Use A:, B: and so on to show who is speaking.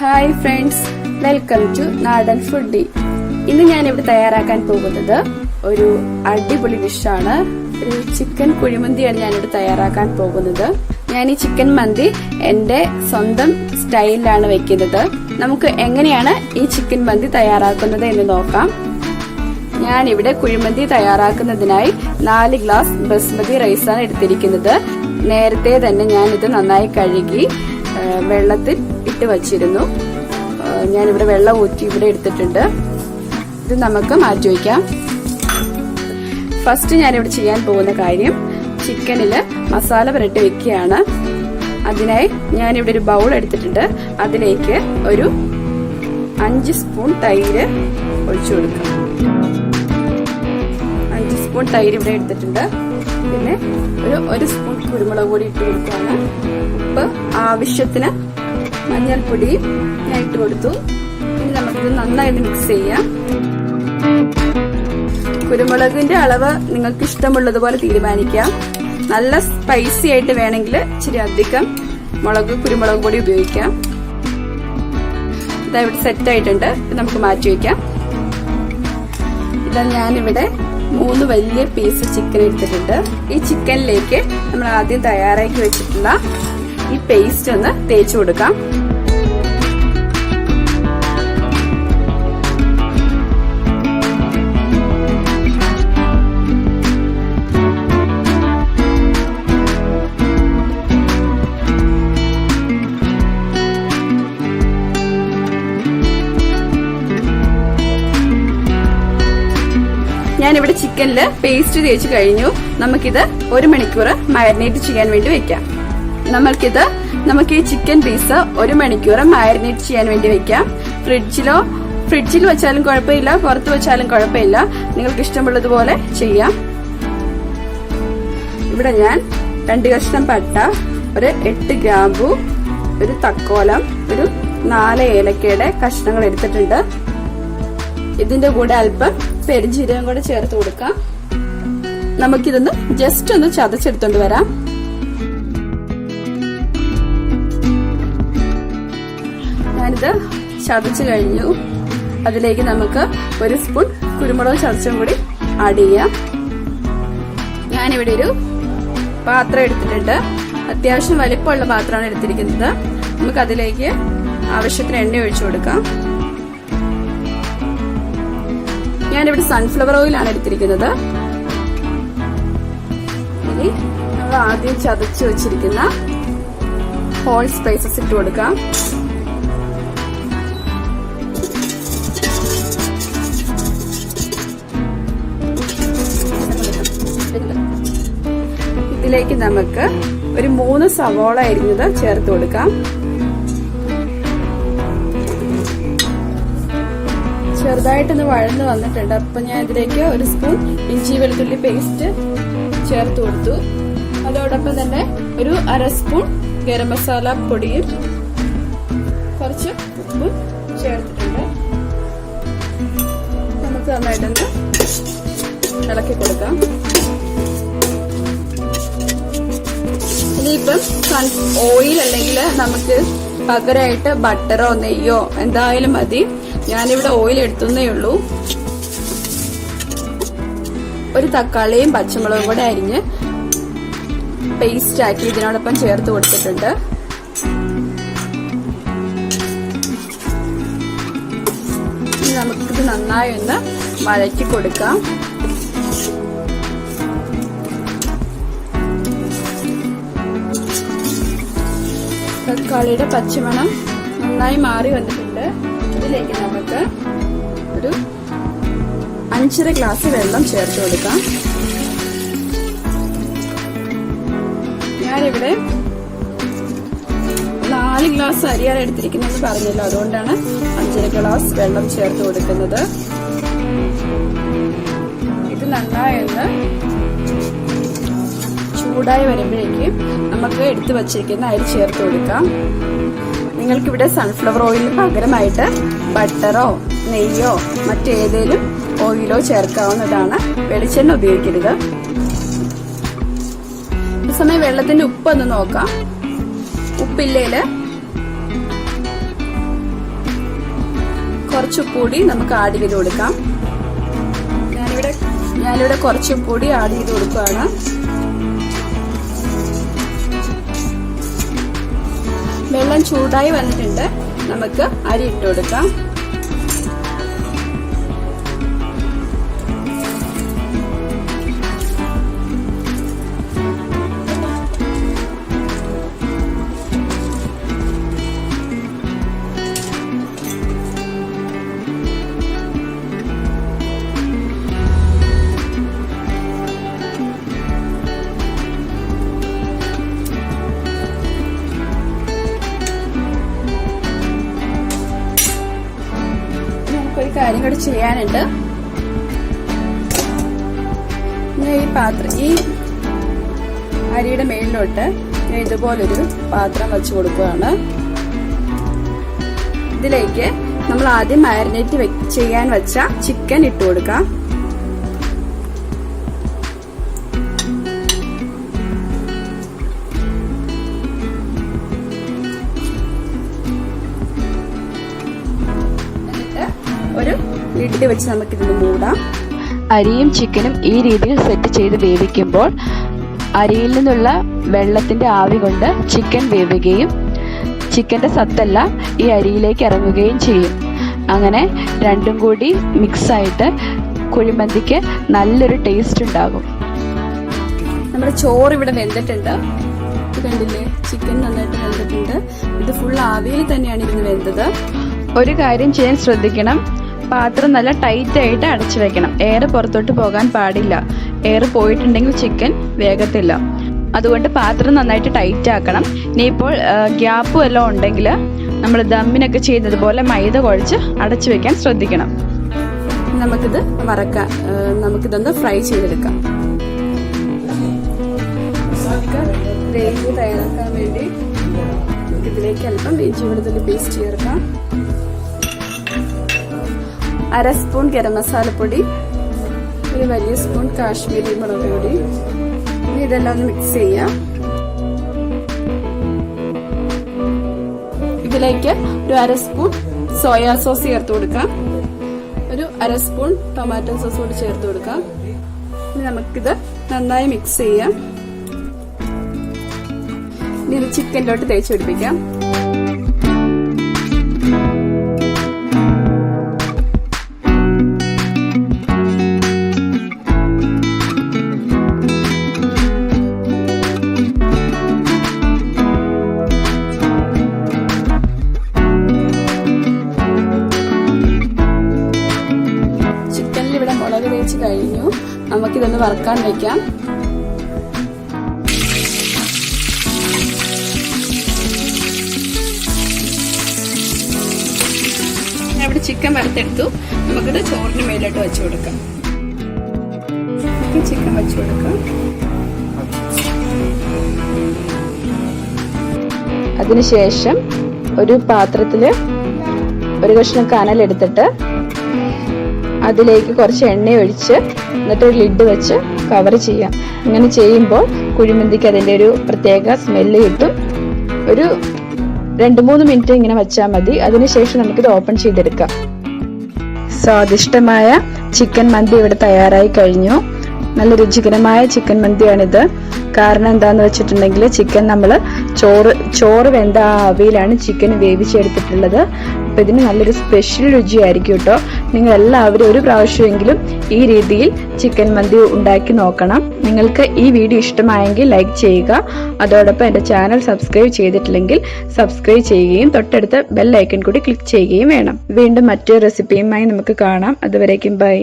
A: Hi friends, welcome to നാടൻ foodie. ഇന്ന് ഞാനിവിടെ തയ്യാറാക്കാൻ പോകുന്നത് ഒരു അടിപൊളി ഡിഷാണ്. ഒരു ചിക്കൻ കുഴിമന്തിയാണ് ഞാനിവിടെ തയ്യാറാക്കാൻ പോകുന്നത്. ഞാൻ ഈ ചിക്കൻ മന്തി എന്റെ സ്വന്തം സ്റ്റൈലിലാണ് വെക്കുന്നത്. നമുക്ക് എങ്ങനെയാണ് ഈ ചിക്കൻ മന്തി തയ്യാറാക്കുന്നത് എന്ന് നോക്കാം. ഞാനിവിടെ കുഴിമന്തി തയ്യാറാക്കുന്നതിനായി 4 ഗ്ലാസ് ബസ്മതി റൈസാണ് എടുത്തിരിക്കുന്നത്. നേരത്തെ തന്നെ ഞാനിത് നന്നായി കഴുകി വെള്ളത്തിൽ ഇട്ട് വച്ചിരുന്നു. ഞാനിവിടെ വെള്ളം ഊറ്റി ഇവിടെ എടുത്തിട്ടുണ്ട്. ഇത് നമുക്ക് മാറ്റി വയ്ക്കാം. ഫസ്റ്റ് ഞാനിവിടെ ചെയ്യാൻ പോകുന്ന കാര്യം ചിക്കനിൽ മസാല പുരട്ടി വെക്കുകയാണ്. അതിനായി ഞാനിവിടെ ഒരു ബൗൾ എടുത്തിട്ടുണ്ട്. അതിലേക്ക് ഒരു 5 സ്പൂൺ തൈര് ഒഴിച്ചു കൊടുക്കാം. 5 സ്പൂൺ തൈര് ഇവിടെ എടുത്തിട്ടുണ്ട്. പിന്നെ ഒരു സ്പൂൺ കുരുമുളക് പൊടി ഇട്ട് കൊടുക്കുകയാണ്. ഉപ്പ് ആവശ്യത്തിന്, മഞ്ഞൾപ്പൊടിയും ഞാൻ ഇട്ട് കൊടുത്തു. ഇനി നമുക്കിത് നന്നായി മിക്സ് ചെയ്യാം. കുരുമുളകിന്റെ അളവ് നിങ്ങൾക്ക് ഇഷ്ടമുള്ളതുപോലെ തീരുമാനിക്കാം. നല്ല സ്പൈസി ആയിട്ട് വേണമെങ്കിൽ ഇച്ചിരി അധികം കുരുമുളക് പൊടി ഉപയോഗിക്കാം. ഇതാ ഇവിടെ സെറ്റ് ആയിട്ടുണ്ട്. നമുക്ക് മാറ്റി വയ്ക്കാം. ഇതാ ഞാനിവിടെ 3 വലിയ പീസ് ചിക്കൻ എടുത്തിട്ടുണ്ട്. ഈ ചിക്കനിലേക്ക് നമ്മൾ ആദ്യം തയ്യാറാക്കി വെച്ചിട്ടുള്ള ഈ പേസ്റ്റ് ഒന്ന് തേച്ചു കൊടുക്കാം. ഞാനിവിടെ ചിക്കനില് പേസ്റ്റ് തേച്ച് കഴിഞ്ഞു. നമുക്കിത് 1 മണിക്കൂർ മാരിനേറ്റ് ചെയ്യാൻ വേണ്ടി വെക്കാം. നമുക്ക് ഈ ചിക്കൻ പീസ് 1 മണിക്കൂർ മാരിനേറ്റ് ചെയ്യാൻ വേണ്ടി വെക്കാം. ഫ്രിഡ്ജിൽ വെച്ചാലും കുഴപ്പമില്ല, പുറത്ത് വെച്ചാലും കുഴപ്പമില്ല. നിങ്ങൾക്ക് ഇഷ്ടമുള്ളതുപോലെ ചെയ്യാം. ഇവിടെ ഞാൻ 2 കഷ്ണം പട്ട, ഒരു 8 ഗ്രാമ്പു, ഒരു തക്കോലം, ഒരു 4 ഏലക്കയുടെ കഷ്ണങ്ങൾ എടുത്തിട്ടുണ്ട്. ഇതിന്റെ കൂടെ അല്പം പെരുംജീരകം കൂടെ ചേർത്ത് കൊടുക്കാം. നമുക്കിതൊന്ന് ജസ്റ്റ് ഒന്ന് ചതച്ചെടുത്തോണ്ട് വരാം. ഞാനിത് ചതച്ചു കഴിഞ്ഞു. അതിലേക്ക് നമുക്ക് 1 സ്പൂൺ കുരുമുളക് ചതച്ചും കൂടി ആഡ് ചെയ്യാം. ഞാനിവിടെ ഒരു പാത്രം എടുത്തിട്ടുണ്ട്. അത്യാവശ്യം വലിപ്പമുള്ള പാത്രമാണ് എടുത്തിരിക്കുന്നത്. നമുക്ക് അതിലേക്ക് ആവശ്യത്തിന് എണ്ണ ഒഴിച്ചു കൊടുക്കാം. ഞാനിവിടെ സൺഫ്ലവർ ഓയിലാണ് എടുത്തിരിക്കുന്നത്. ഇനി നമ്മൾ ആദ്യം ചതച്ചു വെച്ചിരിക്കുന്ന ഹോൾ സ്പൈസസ് ഇട്ട് കൊടുക്കാം. ഇതിലേക്ക് നമുക്ക് ഒരു 3 സവോള അരിഞ്ഞത് ചേർത്ത് കൊടുക്കാം. ചെറുതായിട്ടൊന്ന് വഴന്ന് വന്നിട്ടുണ്ട്. അപ്പൊ ഞാൻ ഇതിലേക്ക് 1 സ്പൂൺ ഇഞ്ചി വെളുത്തുള്ളി പേസ്റ്റ് ചേർത്ത് കൊടുത്തു. അതോടൊപ്പം തന്നെ ഒരു 1/2 സ്പൂൺ ഗരം മസാല പൊടിയും കുറച്ച് ഉപ്പും ചേർത്തിട്ടുണ്ട്. നമുക്ക് നന്നായിട്ടൊന്ന് ഇളക്കി കൊടുക്കാം. ഇനിയിപ്പം ഓയിൽ അല്ലെങ്കിൽ നമുക്ക് പകരമായിട്ട് ബട്ടറോ നെയ്യോ എന്തായാലും മതി. ഞാനിവിടെ ഓയിൽ എടുത്തുന്നേ ഉള്ളൂ. ഒരു തക്കാളിയും പച്ചമുളകും കൂടെ അരിഞ്ഞ് പേസ്റ്റ് ആക്കി ഇതിനോടൊപ്പം ചേർത്ത് കൊടുത്തിട്ടുണ്ട്. ഇനി നമുക്കിത് നന്നായി ഒന്ന് വഴറ്റി കൊടുക്കാം. തക്കാളിയുടെ പച്ചമണം നന്നായി മാറി വന്നിട്ടുണ്ട്. ഇതിലേക്ക് നമുക്ക് ഒരു 5.5 ഗ്ലാസ് വെള്ളം ചേർത്ത് കൊടുക്കാം. ഞാനിവിടെ 4 ഗ്ലാസ് അരിയാണ് എടുത്തിരിക്കുന്നത് പറഞ്ഞല്ലോ, അതുകൊണ്ടാണ് 5.5 ഗ്ലാസ് വെള്ളം ചേർത്ത് കൊടുക്കുന്നത്. ഇത് നന്നായി ഒന്ന് ചൂടായി വരുമ്പോഴേക്കും നമുക്ക് എടുത്തു വച്ചിരിക്കുന്ന അരി ചേർത്ത് കൊടുക്കാം. നിങ്ങൾക്കിവിടെ സൺഫ്ലവർ ഓയിലിന് പകരമായിട്ട് ബട്ടറോ നെയ്യോ മറ്റേതേലും ഓയിലോ ചേർക്കാവുന്നതാണ്. വെളിച്ചെണ്ണ ഉപയോഗിക്കരുത്. ഈ സമയം വെള്ളത്തിന്റെ ഉപ്പൊന്ന് നോക്കാം. ഉപ്പില്ലേല് കുറച്ച് ഉപ്പ് കൂടി നമുക്ക് ആഡ് ചെയ്ത് കൊടുക്കാം. ഞാനിവിടെ കുറച്ച് ഉപ്പ് കൂടി ആഡ് ചെയ്ത് കൊടുക്കുകയാണ്. വെള്ളം ചൂടായി വന്നിട്ടുണ്ട്. നമുക്ക് അരി ഇട്ട് കൊടുക്കാം. ഒരു കാര്യം കൂടി ചെയ്യാനുണ്ട്. ഈ അരിയുടെ മേളിലോട്ട് ഇതുപോലൊരു പാത്രം വെച്ച് കൊടുക്കുകയാണ്. ഇതിലേക്ക് നമ്മൾ ആദ്യം മാരിനേറ്റ് ചെയ്യാൻ വെച്ച ചിക്കൻ ഇട്ട് കൊടുക്കാം. ഒരു ലിഡ് വെച്ച് നമുക്കിതൊന്ന് മൂടാം.
B: അരിയും ചിക്കനും ഈ രീതിയിൽ സെറ്റ് ചെയ്ത് വേവിക്കുമ്പോൾ അരിയിൽ നിന്നുള്ള വെള്ളത്തിന്റെ ആവി കൊണ്ട് ചിക്കൻ വേവുകയും ചിക്കന്റെ സത്തെല്ലാം ഈ അരിയിലേക്ക് ഇറങ്ങുകയും ചെയ്യും. അങ്ങനെ രണ്ടും കൂടി മിക്സായിട്ട് കുഴിമന്തിക്ക് നല്ലൊരു ടേസ്റ്റ് ഉണ്ടാകും.
A: നമ്മുടെ ചോറ് ഇവിടെ വെന്തിട്ടുണ്ട്. കണ്ടില്ലേ, ചിക്കൻ നന്നായിട്ട് വെന്തിട്ടുണ്ട്. ഇത് ഫുൾ ആവിയിൽ തന്നെയാണ് ഇരുന്ന് വെന്തത്.
B: ഒരു കാര്യം ചെയ്യാൻ ശ്രദ്ധിക്കണം, പാത്രം നല്ല ടൈറ്റ് ആയിട്ട് അടച്ചു വെക്കണം. എയർ പുറത്തോട്ട് പോകാൻ പാടില്ല. എയർ പോയിട്ടുണ്ടെങ്കിൽ ചിക്കൻ വേഗത്തില്ല. അതുകൊണ്ട് പാത്രം നന്നായിട്ട് ടൈറ്റ് ആക്കണം. ഇനിയിപ്പോൾ ഗ്യാപ്പ് വല്ലതും ഉണ്ടെങ്കിൽ നമ്മൾ ദമ്മിനൊക്കെ ചെയ്യുന്നത് പോലെ മൈദ കുഴച്ച് അടച്ചു വെക്കാൻ ശ്രദ്ധിക്കണം.
A: നമുക്കിതൊന്ന് ഫ്രൈ ചെയ്തെടുക്കാം. ഗ്രേവി തയ്യാറാക്കാൻ വേണ്ടി ഇതിലേക്ക് അല്പം ഇഞ്ചി വെളുത്തുള്ളി പേസ്റ്റ് ചേർക്കാം. 1/2 സ്പൂൺ ഗരം മസാലപ്പൊടി, ഒരു വലിയ സ്പൂൺ കാശ്മീരി മുളക് പൊടി. ഇനി ഇതെല്ലാം ഒന്ന് മിക്സ് ചെയ്യാം. ഇതിലേക്ക് ഒരു 1/2 സ്പൂൺ സോയാ സോസ് ചേർത്ത് കൊടുക്കാം. ഒരു 1/2 സ്പൂൺ ടൊമാറ്റോ സോസ് കൂടി ചേർത്ത് കൊടുക്കാം. ഇനി നമുക്കിത് നന്നായി മിക്സ് ചെയ്യാം. ഇനി ഇത് ചിക്കനിലോട്ട് തേച്ച് പിടിപ്പിക്കാം. ഇവിടെ മുളക് തേച്ച് കഴിഞ്ഞു. നമുക്കിതൊന്ന് വറുക്കാൻ വെക്കാം. ഞാൻ ഇവിടെ ചിക്കൻ വറുത്തെടുത്തു. നമുക്കിത് ചോറിന് മേലോട്ട് വെച്ച് കൊടുക്കാം. ചിക്കൻ വെച്ച് കൊടുക്കാം.
B: അതിനുശേഷം ഒരു പാത്രത്തില് ഒരു കഷ്ണം കനലെടുത്തിട്ട് അതിലേക്ക് കുറച്ച് എണ്ണ ഒഴിച്ച് എന്നിട്ട് ഒരു ലിഡ് വെച്ച് കവർ ചെയ്യാം. ഇങ്ങനെ ചെയ്യുമ്പോൾ കുഴിമന്തിക്ക് അതിൻ്റെ ഒരു പ്രത്യേക സ്മെല്ല് കിട്ടും. ഒരു 2-3 മിനിറ്റ് ഇങ്ങനെ വെച്ചാൽ മതി. അതിനുശേഷം നമുക്കിത് ഓപ്പൺ ചെയ്തെടുക്കാം. സ്വാദിഷ്ടമായ ചിക്കൻ മന്തി ഇവിടെ തയ്യാറായി കഴിഞ്ഞു. നല്ല രുചികരമായ ചിക്കൻ മന്തിയാണിത്. കാരണം എന്താന്ന് വെച്ചിട്ടുണ്ടെങ്കിൽ ചിക്കൻ നമ്മൾ ചോറ് വെന്ത ആവിയിലാണ് ചിക്കൻ വേവിച്ചെടുത്തിട്ടുള്ളത്. അപ്പൊ ഇതിന് നല്ലൊരു സ്പെഷ്യൽ രുചിയായിരിക്കും കേട്ടോ. നിങ്ങൾ എല്ലാവരും ഒരു പ്രാവശ്യമെങ്കിലും ഈ രീതിയിൽ ചിക്കൻ മന്തി ഉണ്ടാക്കി നോക്കണം. നിങ്ങൾക്ക് ഈ വീഡിയോ ഇഷ്ടമായെങ്കിൽ ലൈക്ക് ചെയ്യുക. അതോടൊപ്പം എൻ്റെ ചാനൽ സബ്സ്ക്രൈബ് ചെയ്തിട്ടില്ലെങ്കിൽ സബ്സ്ക്രൈബ് ചെയ്യുകയും തൊട്ടടുത്ത ബെൽ ഐക്കൺ കൂടി ക്ലിക്ക് ചെയ്യുകയും വേണം. വീണ്ടും മറ്റൊരു റെസിപ്പിയുമായി നമുക്ക് കാണാം. അതുവരേക്കും ബൈ.